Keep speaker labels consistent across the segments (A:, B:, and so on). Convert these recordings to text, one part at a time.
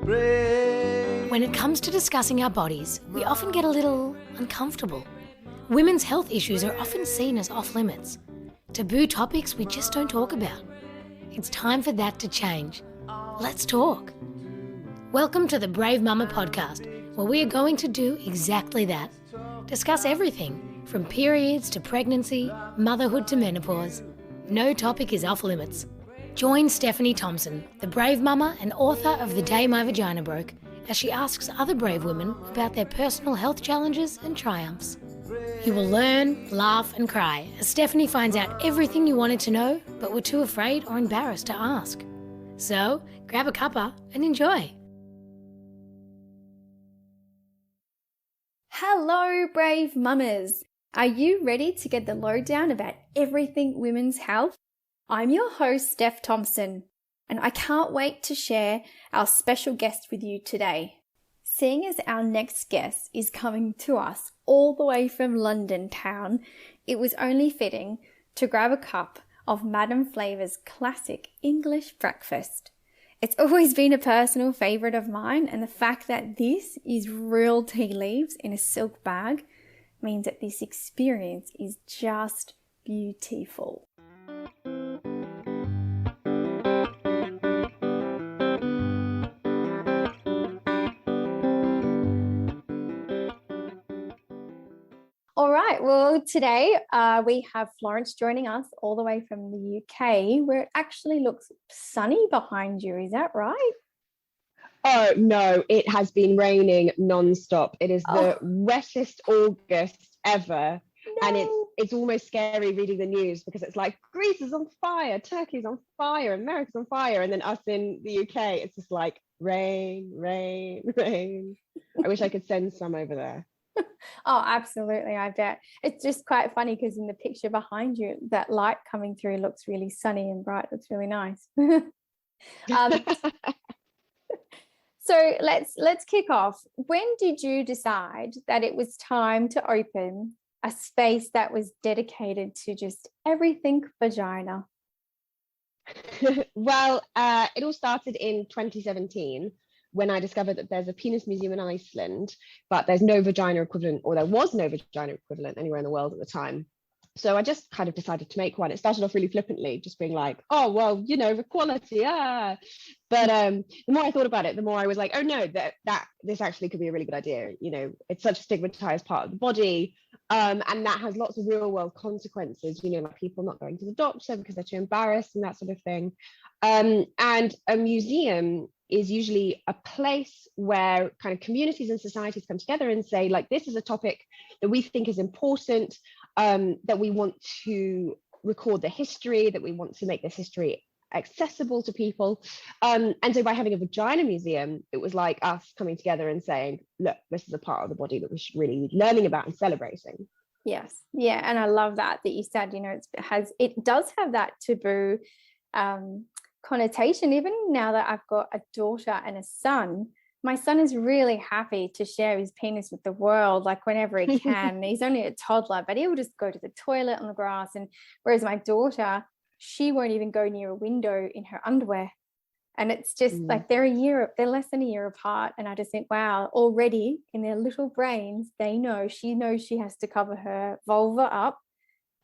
A: When it comes to discussing our bodies, we often get a little uncomfortable. Women's health issues are often seen as off limits, taboo topics we just don't talk about. It's time for that to change. Let's talk. Welcome to the Bravemumma podcast, where we are going to do exactly that. Discuss everything from periods to pregnancy, motherhood to menopause. No topic is off limits. Join Stephanie Thompson, the brave mama and author of The Day My Vagina Broke, as she asks other brave women about their personal health challenges and triumphs. You will learn, laugh and cry as Stephanie finds out everything you wanted to know but were too afraid or embarrassed to ask. So, grab a cuppa and enjoy.
B: Hello, brave mamas. Are you ready to get the lowdown about everything women's health? I'm your host, Steph Thompson, and I can't wait to share our special guest with you today. Seeing as our next guest is coming to us all the way from London town, it was only fitting to grab a cup of Madame Flavor's classic English breakfast. It's always been a personal favourite of mine, and the fact that this is real tea leaves in a silk bag means that this experience is just beautiful. All right, well, today we have Florence joining us all the way from the UK, where it actually looks sunny behind you. Is that right?
C: Oh, no, it has been raining non-stop. It is the wettest August ever. No. And it's almost scary reading the news because it's like Greece is on fire, Turkey's on fire, America's on fire. And then us in the UK, it's just like rain, rain, rain. I wish I could send some over there.
B: Oh, absolutely. I bet. It's just quite funny because in the picture behind you, that light coming through looks really sunny and bright. Looks really nice. So let's kick off. When did you decide that it was time to open a space that was dedicated to just everything vagina?
C: Well, it all started in 2017. When I discovered that there's a penis museum in Iceland, but there's no vagina equivalent, or there was no vagina equivalent anywhere in the world at the time. So I just kind of decided to make one. It started off really flippantly, just being like, oh, well, you know, equality, But the more I thought about it, the more I was like, oh no, that this actually could be a really good idea. You know, it's such a stigmatized part of the body. And that has lots of real world consequences, you know, like people not going to the doctor because they're too embarrassed and that sort of thing. And a museum is usually a place where kind of communities and societies come together and say, like, this is a topic that we think is important, that we want to record the history, that we want to make this history accessible to people. And so by having a vagina museum, it was like us coming together and saying, look, this is a part of the body that we should really be learning about and celebrating.
B: Yes. Yeah. And I love that you said, you know, it does have that taboo connotation. Even now that I've got a daughter and a son, my son is really happy to share his penis with the world, like whenever he can. He's only a toddler, but he'll just go to the toilet on the grass. And whereas my daughter, she won't even go near a window in her underwear. And it's just like they're less than a year apart. And I just think, wow, already in their little brains, she knows she has to cover her vulva up,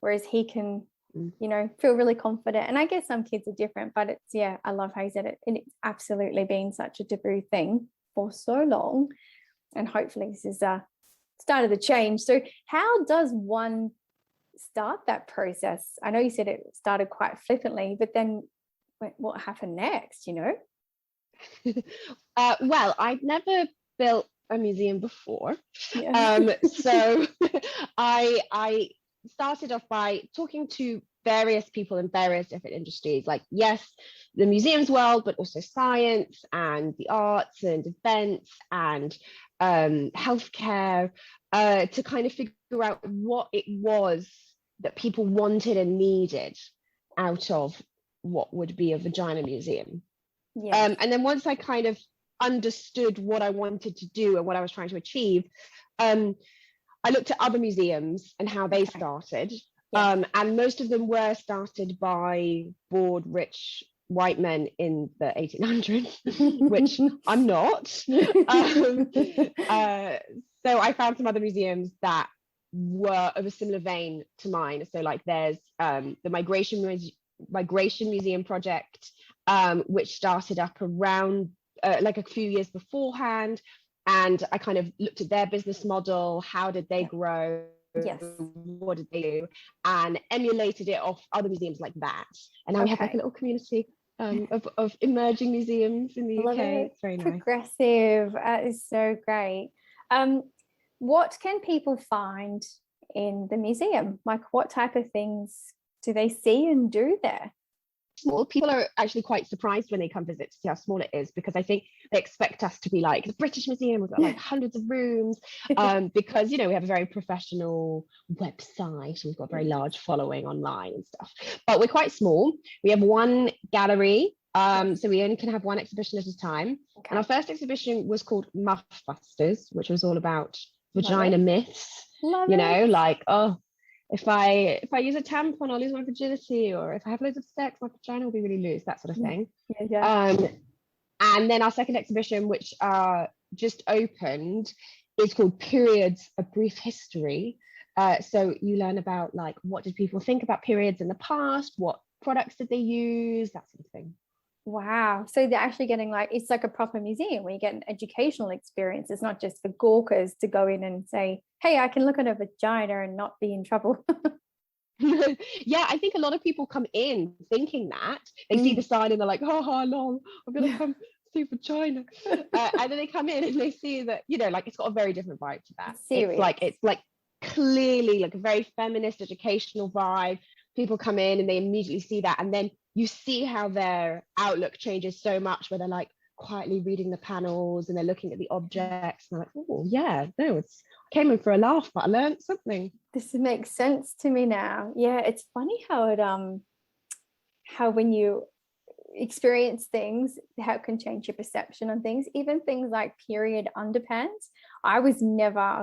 B: whereas he can, you know, feel really confident. And I guess some kids are different, but I love how you said it. And it's absolutely been such a taboo thing for so long. And hopefully this is a start of the change. So how does one start that process? I know you said it started quite flippantly, but then what happened next, you know?
C: Well, I'd never built a museum before. Yeah. So I started off by talking to various people in various different industries, like, yes, the museum's world, but also science and the arts and events and healthcare, to kind of figure out what it was that people wanted and needed out of what would be a vagina museum. Yeah. And then once I kind of understood what I wanted to do and what I was trying to achieve, I looked at other museums and how they started. Yeah. And most of them were started by bored, rich white men in the 1800s, which I'm not. So I found some other museums that were of a similar vein to mine. So like there's the Migration Museum project, which started up around like a few years beforehand. And I kind of looked at their business model. How did they grow?
B: Yes.
C: What did they do? And emulated it off other museums like that. And now we have like a little community of emerging museums in the UK. It's very nice.
B: Progressive. That is so great. What can people find in the museum? Like, what type of things do they see and do there?
C: Small. People are actually quite surprised when they come visit to see how small it is, because I think they expect us to be like the British Museum. We've got like hundreds of rooms, because, you know, we have a very professional website. We've got a very large following online and stuff, but we're quite small. We have one gallery, so we only can have one exhibition at a time. Okay. And our first exhibition was called Muff Busters, which was all about vagina myths. You know, like, oh, if I use a tampon, I'll lose my virginity, or if I have loads of sex, my vagina will be really loose, that sort of thing. And then our second exhibition, which just opened, is called Periods: A Brief History. So you learn about, like, what did people think about periods in the past, what products did they use, that sort of thing.
B: Wow. So they're actually getting, like, it's like a proper museum where you get an educational experience. It's not just for gawkers to go in and say, hey, I can look at a vagina and not be in trouble.
C: Yeah, I think a lot of people come in thinking that. They see the sign and they're like, oh, lol, I'm going to come see vagina. And then they come in and they see that, you know, like, it's got a very different vibe to that. It's like clearly like a very feminist educational vibe. People come in and they immediately see that. And then you see how their outlook changes so much, where they're like quietly reading the panels and they're looking at the objects and they're like, oh yeah, no, I came in for a laugh, but I learned something.
B: This makes sense to me now. Yeah, it's funny how it how when you experience things, how it can change your perception on things. Even things like period underpants. I was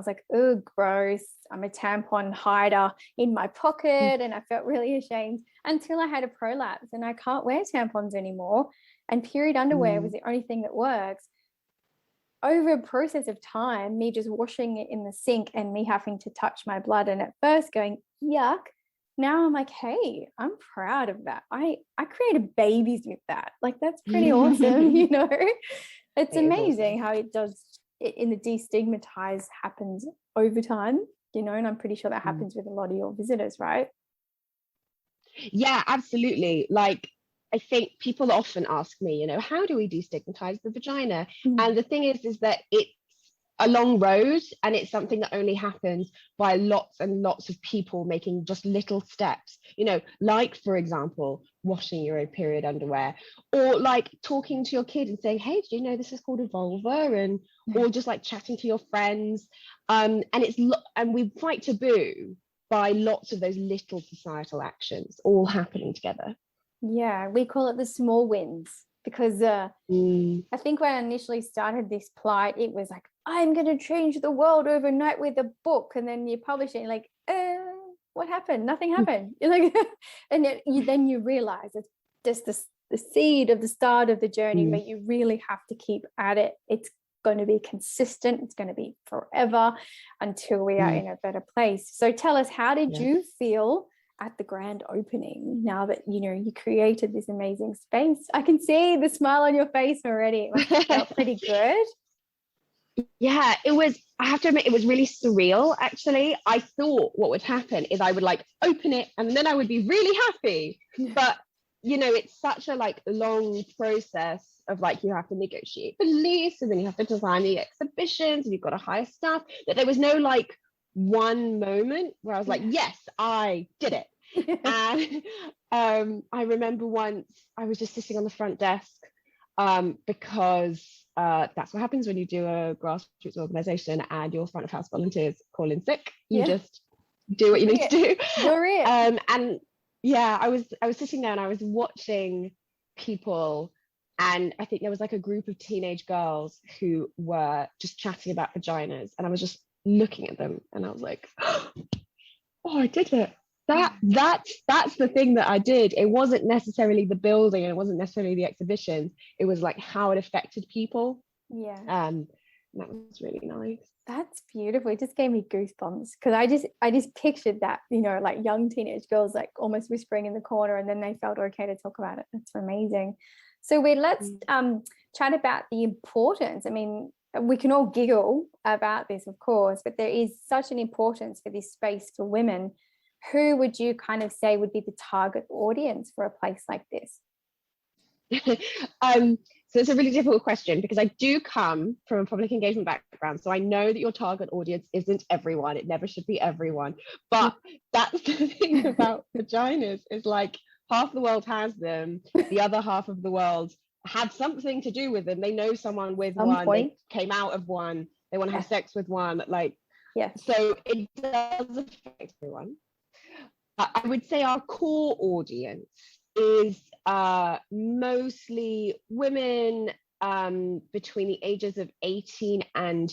B: like, oh, gross. I'm a tampon hider in my pocket, and I felt really ashamed until I had a prolapse and I can't wear tampons anymore. And period underwear was the only thing that works. Over a process of time, me just washing it in the sink and me having to touch my blood, and at first going, yuck. Now I'm like, hey, I'm proud of that. I created babies with that. Like, that's pretty awesome, you know? It's amazing how it does in the destigmatize happens over time, you know, and I'm pretty sure that happens with a lot of your visitors, right?
C: Yeah, absolutely. Like, I think people often ask me, you know, how do we destigmatize the vagina? And the thing is that it's a long road, and it's something that only happens by lots and lots of people making just little steps, you know, like, for example, washing your own period underwear, or like talking to your kid and saying, hey, do you know this is called a vulva? And or just like chatting to your friends, and we fight taboo by lots of those little societal actions all happening together.
B: Yeah, we call it the small wins, because I think when I initially started this plight, it was like, I'm going to change the world overnight with a book. And then you publish it, and you're like, what happened? Nothing happened. You're like, and then you realize it's just the seed of the start of the journey, but you really have to keep at it. It's going to be consistent. It's going to be forever until we are in a better place. So tell us, how did you feel at the grand opening, now that, you know, you created this amazing space? I can see the smile on your face already. It must have felt pretty good.
C: Yeah, I have to admit, it was really surreal, actually. I thought what would happen is I would like open it and then I would be really happy. But, you know, it's such a like long process of like, you have to negotiate the lease, and then you have to design the exhibitions, and you've got to hire staff, that there was no like one moment where I was like, yes, I did it. And I remember once I was just sitting on the front desk, because that's what happens when you do a grassroots organisation and your front of house volunteers call in sick. You just do what you need to do. And yeah, I was sitting there and I was watching people, and I think there was like a group of teenage girls who were just chatting about vaginas, and I was just looking at them and I was like, oh, I did it. That's the thing that I did. It wasn't necessarily the building, and it wasn't necessarily the exhibitions. It was like how it affected people.
B: Yeah.
C: That was really nice.
B: That's beautiful. It just gave me goosebumps because I just pictured that, you know, like young teenage girls like almost whispering in the corner, and then they felt okay to talk about it. That's amazing. So let's chat about the importance. I mean, we can all giggle about this, of course, but there is such an importance for this space for women. Who would you kind of say would be the target audience for a place like this?
C: So it's a really difficult question because I do come from a public engagement background. So I know that your target audience isn't everyone. It never should be everyone. But that's the thing about vaginas, is like half the world has them. The other half of the world had something to do with them. They know someone with one, they came out of one, they want to have sex with one. Like, so it does affect everyone. I would say our core audience is mostly women between the ages of 18 and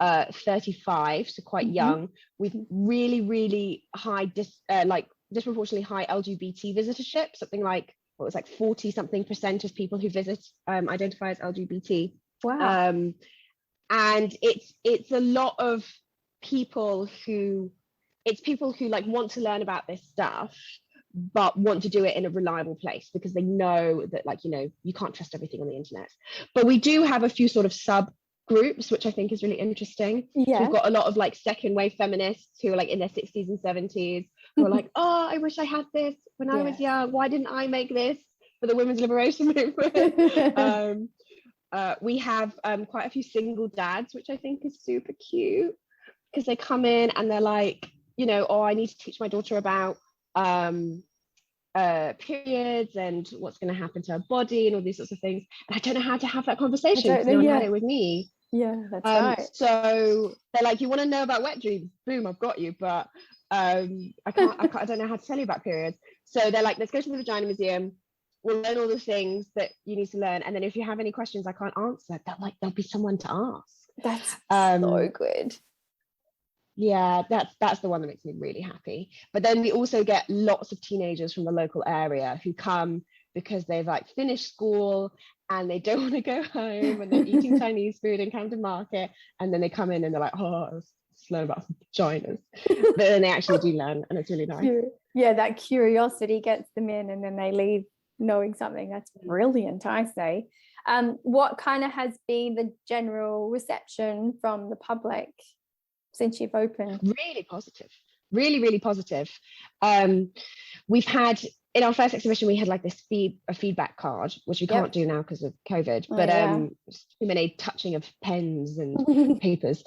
C: 35, so quite young, with really, really high, disproportionately high LGBT visitorship. Something like, what was like 40-something% of people who visit identify as LGBT.
B: Wow.
C: And it's a lot of people who like want to learn about this stuff, but want to do it in a reliable place because they know that, like, you know, you can't trust everything on the internet. But we do have a few sort of subgroups, which I think is really interesting. So we've got a lot of like second wave feminists who are like in their 60s and 70s who are like, oh, I wish I had this when I was young. Why didn't I make this for the women's liberation movement? We have quite a few single dads, which I think is super cute, because they come in and they're like, you know, oh, I need to teach my daughter about periods and what's going to happen to her body and all these sorts of things, and I don't know how to have that conversation because no one had it with me.
B: That's right.
C: So they're like, you want to know about wet dreams? Boom, I've got you. But I don't know how to tell you about periods. So they're like, let's go to the Vagina Museum. We'll learn all the things that you need to learn, and then if you have any questions I can't answer, there'll be someone to ask.
B: That's so good.
C: Yeah, that's the one that makes me really happy. But then we also get lots of teenagers from the local area who come because they've like finished school and they don't want to go home, and they're eating Chinese food in Camden Market, and then they come in and they're like, oh, I was learn about vaginas. But then they actually do learn, and it's really nice.
B: Yeah, that curiosity gets them in, and then they leave knowing something. That's brilliant, I say. What kind of has been the general reception from the public since you've opened?
C: Really positive, really positive. We've had, in our first exhibition, we had like this feedback card, which we can't do now because of COVID, but too many touching of pens and papers.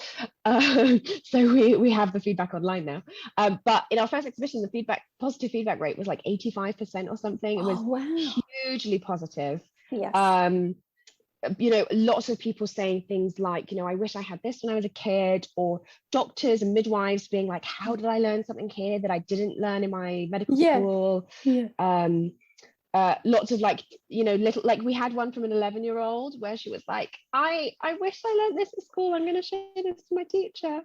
C: So we have the feedback online now. But in our first exhibition, the positive feedback rate was like 85% or something. It was hugely positive. You know, lots of people saying things like, you know, I wish I had this when I was a kid, or doctors and midwives being like, how did I learn something here that I didn't learn in my medical school? Lots of like, you know, little, like we had one from an 11-year-old where she was like, I wish I learned this at school. I'm going to share this to my teacher.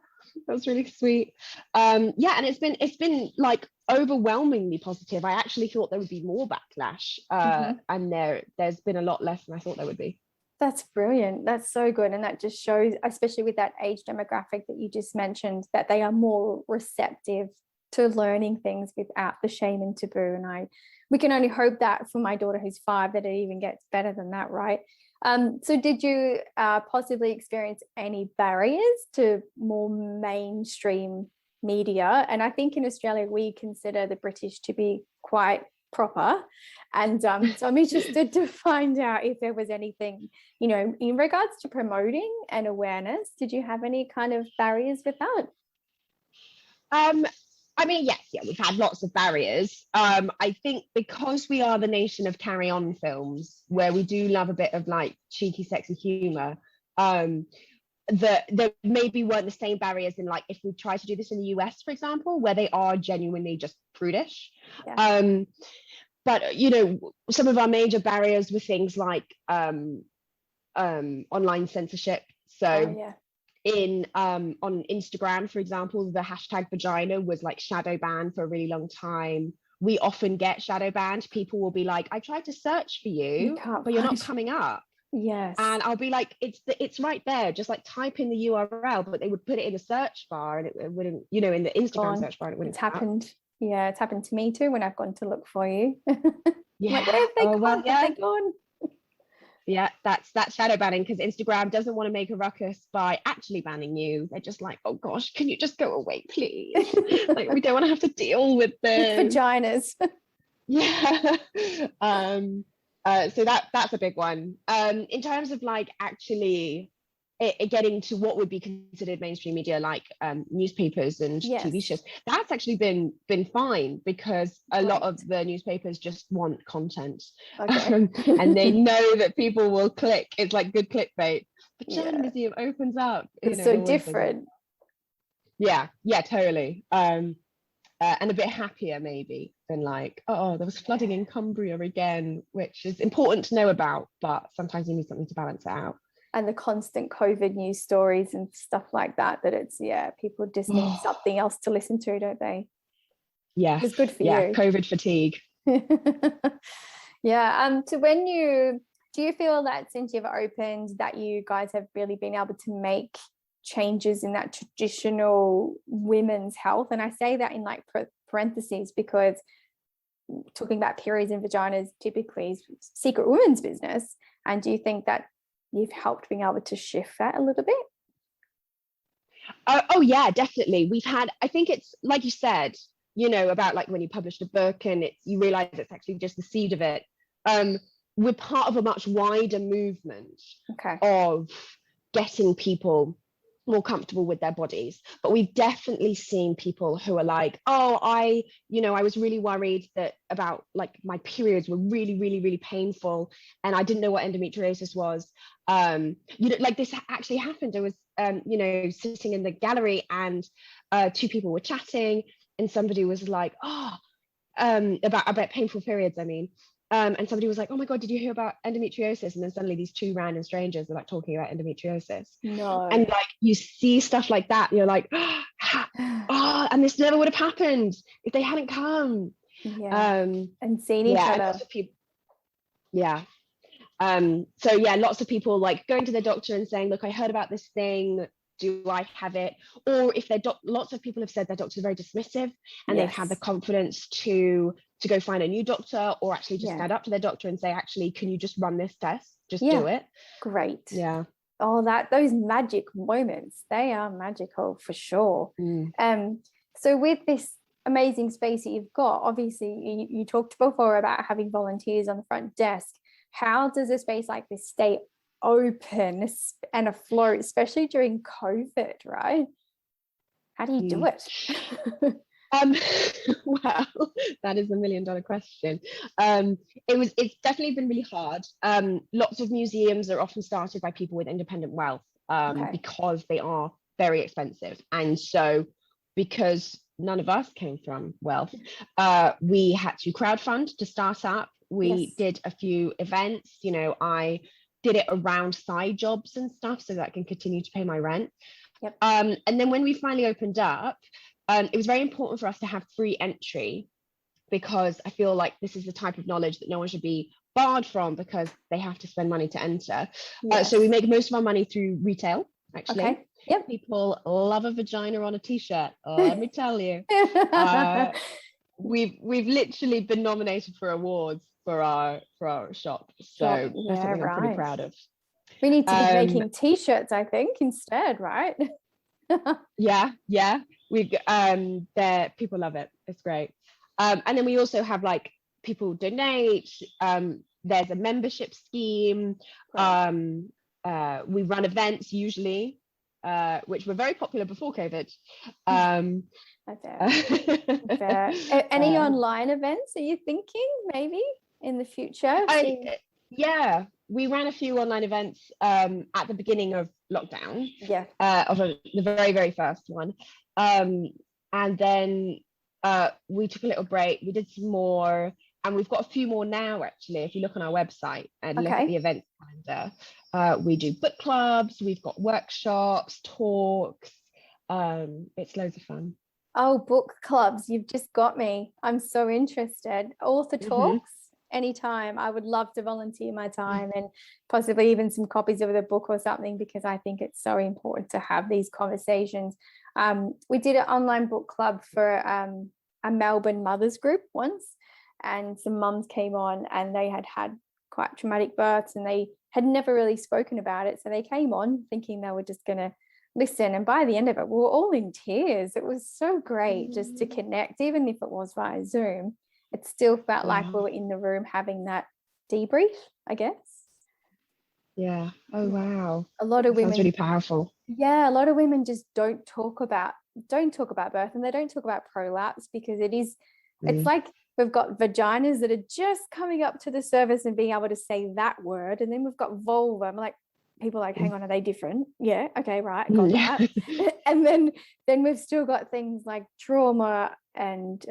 C: That was really sweet. And it's been like overwhelmingly positive. I actually thought there would be more backlash, and there's been a lot less than I thought there would be.
B: That's brilliant. That's so good. And that just shows, especially with that age demographic that you just mentioned, that they are more receptive to learning things without the shame and taboo. And we can only hope that for my daughter who's 5, that it even gets better than that, right? So did you possibly experience any barriers to more mainstream media? And I think in Australia, we consider the British to be quite proper, and so I'm interested to find out if there was anything, you know, in regards to promoting and awareness. Did you have any kind of barriers with that?
C: I mean, yes, we've had lots of barriers. I think because we are the nation of Carry On films, where we do love a bit of like cheeky, sexy humor, that there maybe weren't the same barriers in like if we try to do this in the US, for example, where they are genuinely just prudish. But you know, some of our major barriers were things like online censorship. So on Instagram, for example, the hashtag vagina was like shadow banned for a really long time. We often get shadow banned. People will be like, I tried to search for you, but you're not coming up.
B: Yes.
C: And I'll be like, it's right there. Just like type in the URL, but they would put it in a search bar and it wouldn't, you know, in the Instagram search bar, and it wouldn't.
B: It's happened. Yeah, it's happened to me too when I've gone to look for you.
C: Yeah.
B: Like, where have they gone?
C: Well, yeah.
B: Have they gone?
C: Yeah, that's shadow banning, because Instagram doesn't want to make a ruckus by actually banning you. They're just like, oh gosh, can you just go away, please? Like, we don't want to have to deal with this.
B: With vaginas.
C: Yeah. So that's a big one. In terms of like actually getting to what would be considered mainstream media, like newspapers and TV shows, that's actually been fine, because a lot of the newspapers just want content. And they know that people will click. It's like good clickbait. Vagina Museum opens up.
B: It's so different.
C: Yeah, totally. And a bit happier maybe than like, oh, there was flooding in Cumbria again, which is important to know about, but sometimes you need something to balance it out.
B: And the constant COVID news stories and stuff like that it's, people just need something else to listen to, don't they?
C: Yeah.
B: It's good for you.
C: COVID fatigue.
B: Yeah. So do you feel that since you've opened that you guys have really been able to make changes in that traditional women's health? And I say that in like parentheses, because talking about periods and vaginas typically is secret women's business. And do you think that you've helped being able to shift that a little bit?
C: Oh yeah, definitely. We've had, I think it's like you said, you know, about like when you published a book and you realize it's actually just the seed of it. We're part of a much wider movement of getting people more comfortable with their bodies. But we've definitely seen people who are like, oh, I was really worried about like my periods were really, really, really painful, and I didn't know what endometriosis was. Like this actually happened. I was sitting in the gallery, and two people were chatting, and somebody was like, about painful periods, I mean. And somebody was like, oh my God, did you hear about endometriosis? And then suddenly these two random strangers are like talking about endometriosis.
B: No.
C: And like you see stuff like that, and you're like, and this never would have happened if they hadn't come.
B: Yeah. And seeing each other.
C: Lots of people, lots of people like going to their doctor and saying, look, I heard about this thing. Do I have it? Or if lots of people have said their doctors are very dismissive, and they've had the confidence to go find a new doctor, or actually just stand up to their doctor and say, actually, can you just run this test? Just do it.
B: Great.
C: Yeah.
B: Oh, those magic moments, they are magical for sure. So with this amazing space that you've got, obviously you talked before about having volunteers on the front desk. How does a space like this stay open and afloat, especially during COVID, right? How do you do it?
C: Well, that is $1 million question. It's definitely been really hard. Lots of museums are often started by people with independent wealth, because they are very expensive. And so because none of us came from wealth, we had to crowdfund to start up. We did a few events, I did it around side jobs and stuff so that I can continue to pay my rent. And then when we finally opened up, it was very important for us to have free entry, because I feel like this is the type of knowledge that no one should be barred from, because they have to spend money to enter. So we make most of our money through retail, actually. People love a vagina on a t-shirt, let me tell you. We've literally been nominated for awards for our shop, so that's something I'm pretty proud of.
B: We need to be making t-shirts, I think, instead, right?
C: yeah we people love it. It's great. And then we also have like people donate. There's a membership scheme. We run events usually, which were very popular before COVID.
B: I bet. Any online events are you thinking maybe in the future?
C: We ran a few online events at the beginning of lockdown. The very, very first one. And then we took a little break. We did some more, and we've got a few more now, actually. If you look on our website and look at the event disorder. We do book clubs, we've got workshops, talks. It's loads of fun.
B: Oh, book clubs, you've just got me. I'm so interested. Author talks, anytime. I would love to volunteer my time and possibly even some copies of the book or something, because I think it's so important to have these conversations. We did an online book club for a Melbourne mothers group once, and some mums came on and they had quite traumatic births and they had never really spoken about it. So they came on thinking they were just going to listen, and by the end of it we were all in tears. It was so great just to connect, even if it was via Zoom. It still felt like we were in the room having that debrief, I guess.
C: Yeah. Oh wow.
B: A lot of women,
C: sounds really powerful.
B: Yeah, a lot of women just don't talk about birth, and they don't talk about prolapse because it's like we've got vaginas that are just coming up to the surface and being able to say that word, and then we've got vulva. I'm like, people are like, hang on, are they different? Yeah, okay, right, got that. And then we've still got things like trauma and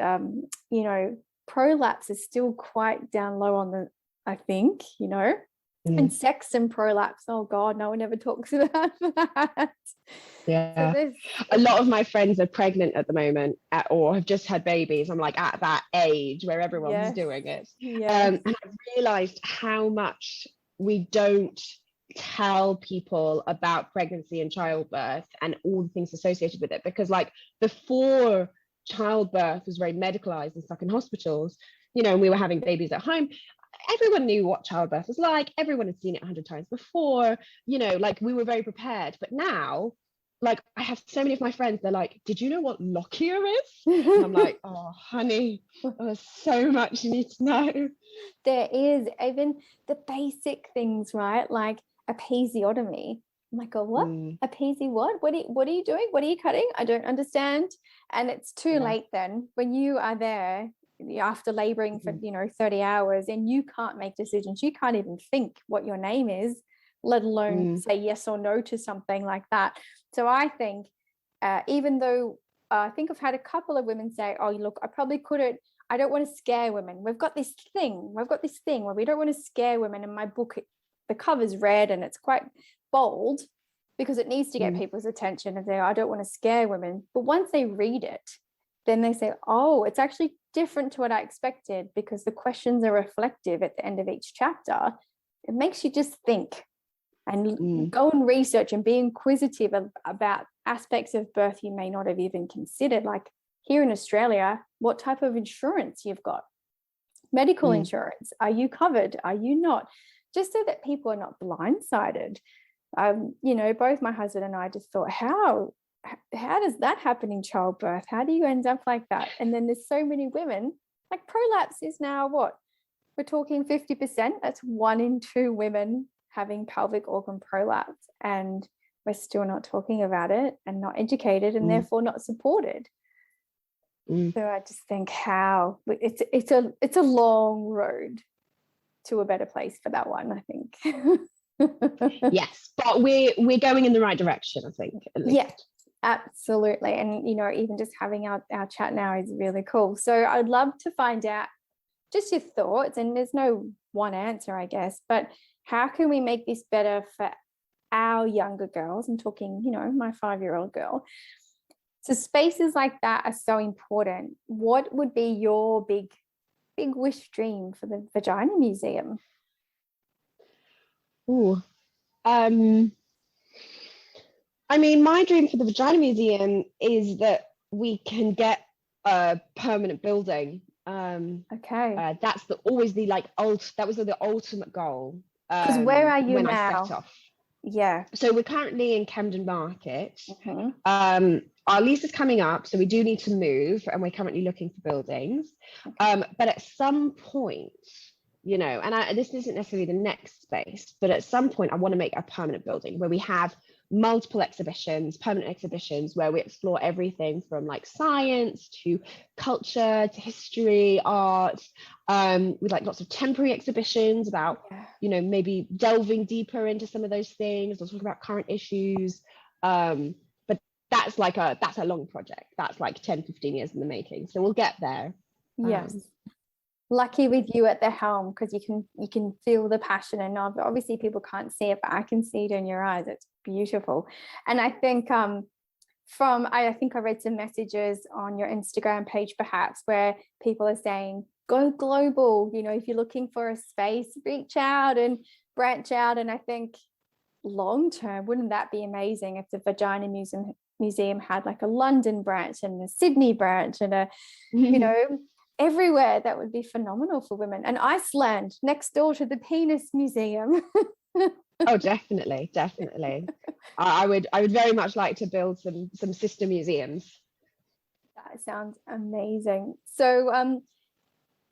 B: prolapse is still quite down low on the, I think, and sex and prolapse. Oh God, no one ever talks about that.
C: Yeah.
B: So
C: a lot of my friends are pregnant at the moment or have just had babies. I'm like at that age where everyone's doing it. And I've realized how much we don't tell people about pregnancy and childbirth and all the things associated with it, because like before childbirth was very medicalized and stuck in hospitals, and we were having babies at home, everyone knew what childbirth was like, everyone had seen it 100 times before, like we were very prepared. But now, like I have so many of my friends, they're like, did you know what lochia is? And I'm like, oh honey, there's so much you need to know.
B: There is even the basic things, right? Like episiotomy. I'm like, oh, what? Episi what? What are you doing? What are you cutting? I don't understand. And it's too late then when you are there after laboring for 30 hours and you can't make decisions. You can't even think what your name is, let alone say yes or no to something like that. So I think even though I think I've had a couple of women say, oh look, I probably couldn't, I don't want to scare women. We've got this thing where we don't want to scare women. In my book, the cover's red and it's quite bold because it needs to get people's attention. And I don't want to scare women. But once they read it, then they say, oh, it's actually different to what I expected, because the questions are reflective at the end of each chapter. It makes you just think and go and research and be inquisitive about aspects of birth you may not have even considered. Like here in Australia, what type of insurance you've got, medical insurance, are you covered, are you not, just so that people are not blindsided. Both my husband and I just thought, how does that happen in childbirth? How do you end up like that? And then there's so many women, like prolapse is now what? We're talking 50%. That's 1 in 2 women having pelvic organ prolapse, and we're still not talking about it and not educated and therefore not supported. So I just think how it's a long road to a better place for that one, I think.
C: Yes, but we're going in the right direction, I think.
B: Yeah, absolutely. And even just having our chat now is really cool. So I'd love to find out just your thoughts, and there's no one answer, I guess, but how can we make this better for our younger girls? I'm talking, my 5-year-old girl. So spaces like that are so important. What would be your big wish dream for the Vagina Museum?
C: My dream for the Vagina Museum is that we can get a permanent building.
B: Okay.
C: That's always the that was the ultimate goal.
B: Because where are you
C: when
B: now?
C: I set off?
B: Yeah.
C: So we're currently in Camden Market. Our lease is coming up, so we do need to move, and we're currently looking for buildings. But at some point, and this isn't necessarily the next space, but at some point I want to make a permanent building where we have multiple permanent exhibitions where we explore everything from like science to culture to history, art, with like lots of temporary exhibitions about, maybe delving deeper into some of those things or talking about current issues. But that's a long project. That's like 10-15 years in the making. So we'll get there.
B: Yes. lucky with you at the helm, because you can feel the passion, and obviously people can't see it, but I can see it in your eyes. It's beautiful. And I think I think I read some messages on your Instagram page perhaps where people are saying go global, you know, if you're looking for a space, reach out and branch out. And I think long term, wouldn't that be amazing if the Vagina Museum had like a London branch and a Sydney branch and a you know, everywhere? That would be phenomenal for women. And Iceland next door to the Penis Museum.
C: Oh, definitely. I would very much like to build some sister museums.
B: That sounds amazing. So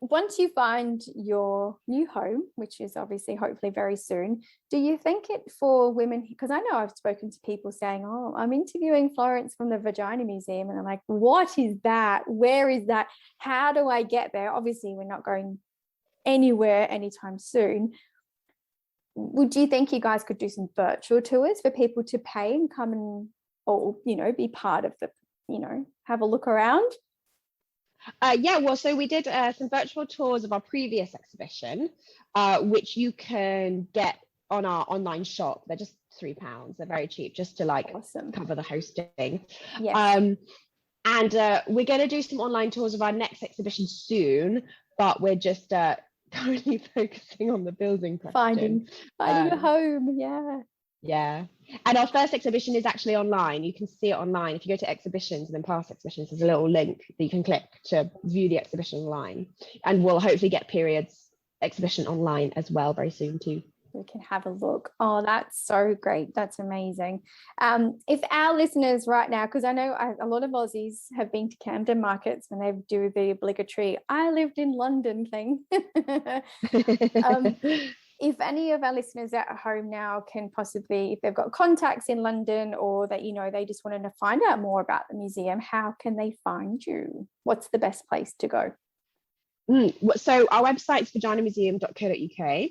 B: once you find your new home, which is obviously hopefully very soon, do you think it for women, because I know I've spoken to people saying, oh, I'm interviewing Florence from the Vagina Museum, and I'm like, what is that? Where is that? How do I get there? Obviously we're not going anywhere anytime soon. Would you think you guys could do some virtual tours for people to pay and come and, or, you know, be part of the, you know, have a look around?
C: Yeah, well, so we did some virtual tours of our previous exhibition, which you can get on our online shop. They're just £3. They're very cheap, just to like
B: Awesome.
C: cover the hosting.
B: Yes.
C: And we're going to do some online tours of our next exhibition soon, but we're just currently focusing on the building question.
B: Finding a home.
C: Yeah. And our first exhibition is actually online. You can see it online. If you go to exhibitions and then past exhibitions, there's a little link that you can click to view the exhibition online. And we'll hopefully get Period's exhibition online as well very soon too.
B: We can have a look. Oh, that's so great. That's amazing. If our listeners right now, because I know a lot of Aussies have been to Camden markets when they do the obligatory I lived in London thing. If any of our listeners at home now can possibly, if they've got contacts in London, or that, you know, they just wanted to find out more about the museum, how can they find you? What's the best place to go?
C: So our website's vaginamuseum.co.uk.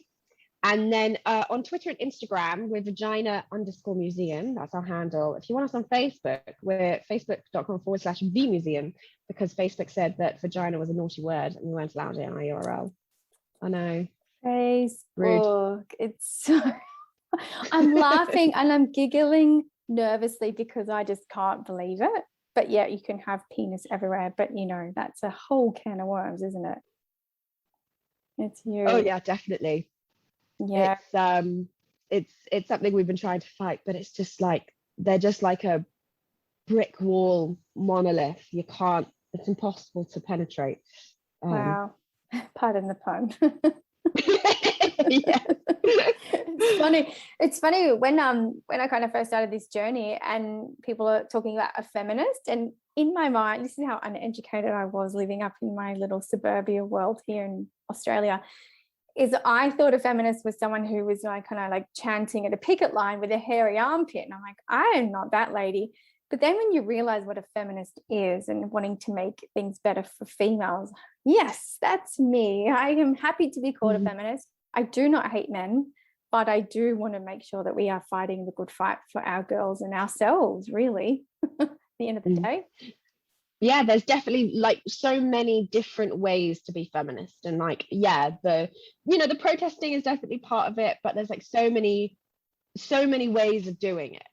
C: And then on Twitter and Instagram, we're vagina_museum. That's our handle. If you want us on Facebook, we're facebook.com/vmuseum, because Facebook said that vagina was a naughty word and we weren't allowed it in our URL. I know.
B: Facebook.
C: Rude.
B: It's so I'm laughing and I'm giggling nervously because I just can't believe it. But yeah, you can have penis everywhere. But you know, that's a whole can of worms, isn't it? It's you.
C: Oh yeah, definitely.
B: Yeah.
C: It's something we've been trying to fight, but it's just like they're just like a brick wall monolith. It's impossible to penetrate.
B: Wow. Pardon the pun.
C: Yeah.
B: It's funny when I kind of first started this journey and people are talking about a feminist, and in my mind, this is how uneducated I was living up in my little suburbia world here in Australia, is I thought a feminist was someone who was like kind of like chanting at a picket line with a hairy armpit, and I'm like, I am not that lady. But then when you realize what a feminist is and wanting to make things better for females, yes, that's me. I am happy to be called a feminist. I do not hate men, but I do want to make sure that we are fighting the good fight for our girls and ourselves, really, at the end of the day.
C: Yeah, there's definitely like so many different ways to be feminist, and like, yeah, the protesting is definitely part of it, but there's like so many ways of doing it.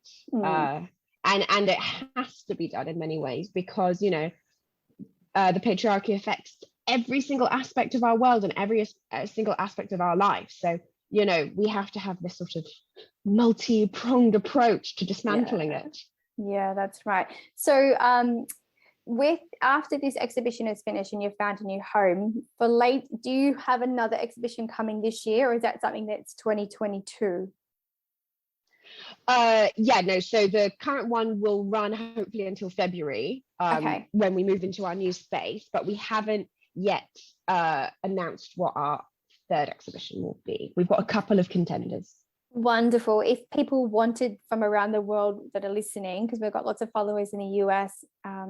C: And it has to be done in many ways, because the patriarchy affects every single aspect of our world and every single aspect of our life. So we have to have this sort of multi-pronged approach to dismantling it.
B: Yeah, that's right. So after this exhibition is finished and you've found a new home, do you have another exhibition coming this year, or is that something that's 2022?
C: So the current one will run hopefully until February, when we move into our new space, but we haven't yet announced what our third exhibition will be. We've got a couple of contenders.
B: Wonderful. If people wanted from around the world that are listening, because we've got lots of followers in the US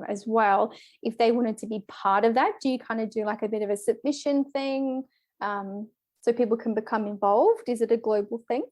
B: as well, if they wanted to be part of that, do you kind of do like a bit of a submission thing so people can become involved? Is it a global thing?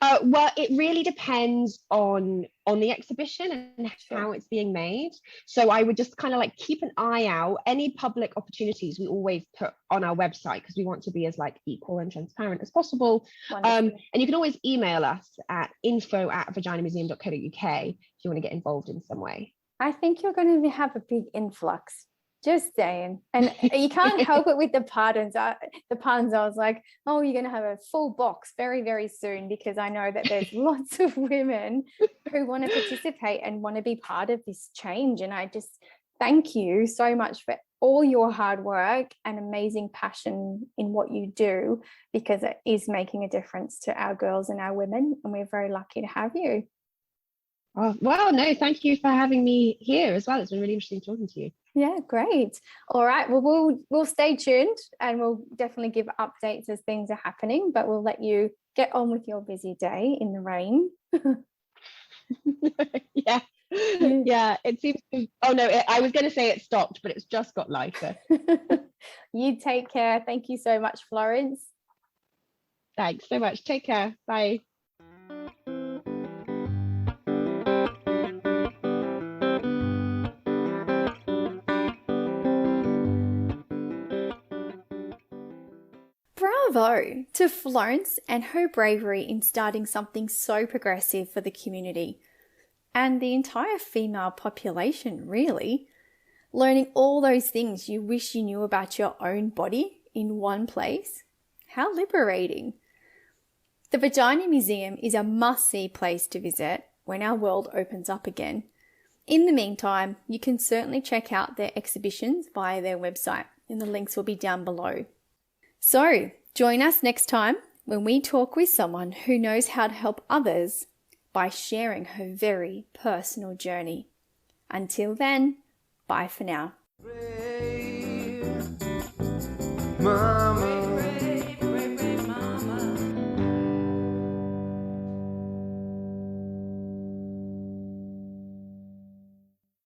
C: Well, it really depends on the exhibition and how it's being made. So I would just kind of like keep an eye out. Any public opportunities we always put on our website because we want to be as like equal and transparent as possible. And you can always email us at info@vaginamuseum.co.uk if you want to get involved in some way.
B: I think you're going to have a big influx. Just saying. And you can't help it with the puns. I was like, oh, you're going to have a full box very, very soon, because I know that there's lots of women who want to participate and want to be part of this change. And I just thank you so much for all your hard work and amazing passion in what you do, because it is making a difference to our girls and our women. And we're very lucky to have you.
C: Oh, well, no, thank you for having me here as well. It's been really interesting talking to you.
B: Yeah, great. All right. Well, we'll stay tuned, and we'll definitely give updates as things are happening, but we'll let you get on with your busy day in the rain.
C: Yeah. It seems to, oh no, I was going to say it stopped, but it's just got lighter.
B: You take care. Thank you so much, Florence.
C: Thanks so much. Take care. Bye.
B: Bravo to Florence and her bravery in starting something so progressive for the community and the entire female population, really. Learning all those things you wish you knew about your own body in one place. How liberating. The Vagina Museum is a must-see place to visit when our world opens up again. In the meantime, you can certainly check out their exhibitions via their website, and the links will be down below. So, join us next time when we talk with someone who knows how to help others by sharing her very personal journey. Until then, bye for now.